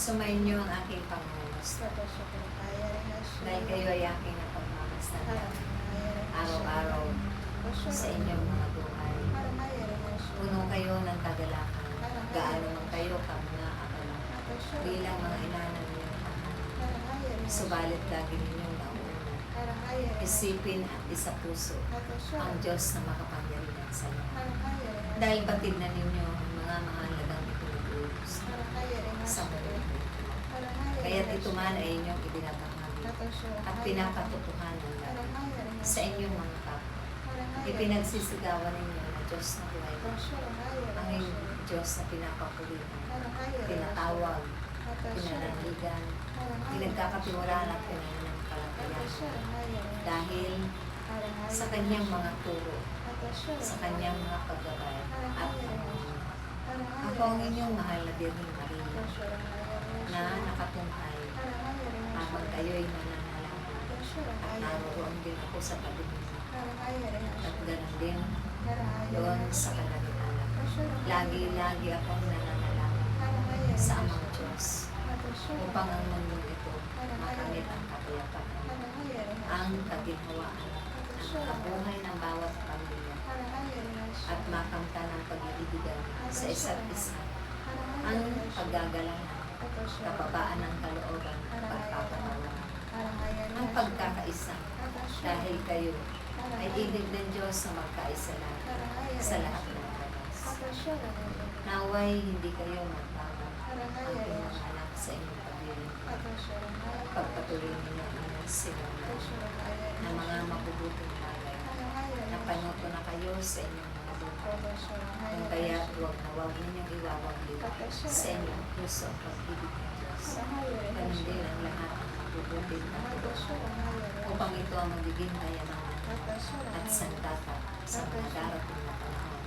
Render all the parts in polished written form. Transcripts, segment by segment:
Sumainyo ang aking pangungusap. Dahil kayo ay aking napagmamasdan araw-araw sa inyong mga buhay. Puno kayo ng kagalakan. Gaano man kayo kamuna akala bilang mga ina ng inyong tahanan. Subalit lagi ninyong nauna. Isipin at isapuso ang Diyos na makapangyarihan sa lahat. Dahil batid na ninyo ang mga mahalagang itinutulos sa mundo. Kaya't ito man ay inyong ibinabahagi at pinapatotohanan sa inyong mga kapwa. Ipinagsisigawan ninyo na Diyos na buhay ko. Ang inyong Diyos na pinapapulitan, tinatawag, pinananligan, pinagkakatiwalaan at pinananampalatayaan. Dahil sa kanyang mga turo, sa kanyang mga paggabay at pangunguna. Ako ang inyong mahal na Birheng Maria na nakatunghay habang kayo'y nananalangin at naroon din ako sa tabi ninyo at ganun din doon sa kalagitnaan. Lagi-lagi akong nananalangin sa Amang Diyos upang ang mundong ito makamit ang kapayapaan, ang kaginhawaan, ang kabuhay ng bawat pamilya at makamtan ang pag-iibigan sa isa't isa, ang paggagalangan, kapabaan ng kalooban at pagpapatawa, ang pagkakaisa dahil kayo ay ibig ng Diyos na magkaisa lang sa lahat ng oras. Naway hindi kayo magbago ang inyong anak sa inyong pag-ibig. Pagpatuloy ninyo ang sinunod na mga mabubuting bagay na panuto na kayo sa inyong mga buhay. Kung kaya huwag ninyong iwawagli sa inyong puso at pag-ibig ng Diyos. Ganun din ang lahat ng mabubuting bagay upang ito ang magiging kayaman at sandata sa mga darating na panahon.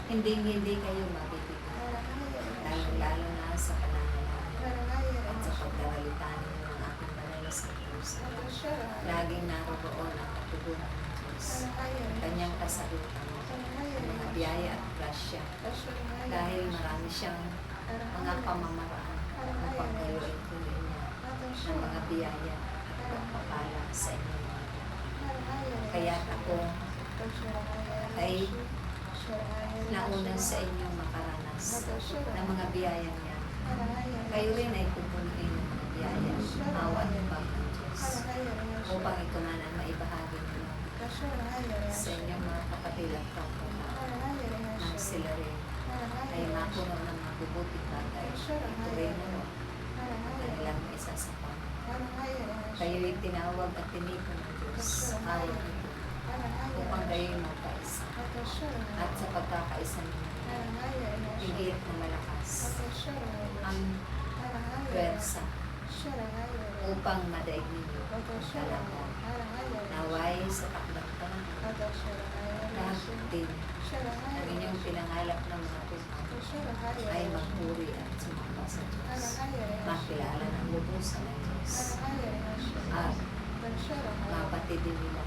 Hindi kayo mabibigyan, lalo na sa pananalangin at sa pagdaralitan ng ating banal na Diyos. Laging naroon ang katugunan ng Diyos, kanyang kasagutan, ang mga biyaya at grasya, dahil marami siyang mga pamamaraan upang kayo ay tuloy niya ng mga biyaya at pagpapala sa inyo. Kaya ako ay nauna sa inyong makaranas ng mga biyayang yan. Kayo rin ay pupunuin ng mga biyaya, awa at pag ng Diyos, upang ito man ang maibahagi nyo sa inyong mga kapatid at kapwa nang sila rin ay mapuno ng mabubuting bagay. Ito rin mo ang kanilang maisasapang. Kayo'y tinawag at tinipon ng Diyos ayon nito upang kayo'y magkaisa. At sa pagkakaisa ninyo, higit na malakas ang pwersa upang madaig ninyo ang kalaman. Naway sa takdang panahon, lahat din ang inyong pinangalap ng mga tupang ay magpuri at sumamba sa Diyos. Makilala ng lubusan ng Diyos at mapatid din nila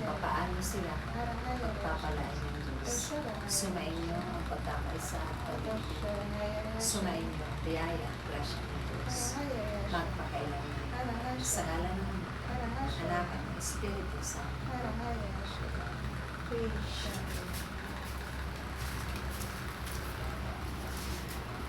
kung paano sila pagpapalain ng Diyos. Sumain niyo ang pagkakaisa at pag-ibig. Sumain niyo ang biyaya at grasya ng Diyos. Magpakailangan sa ngalan ng Anak at Espiritu Santo.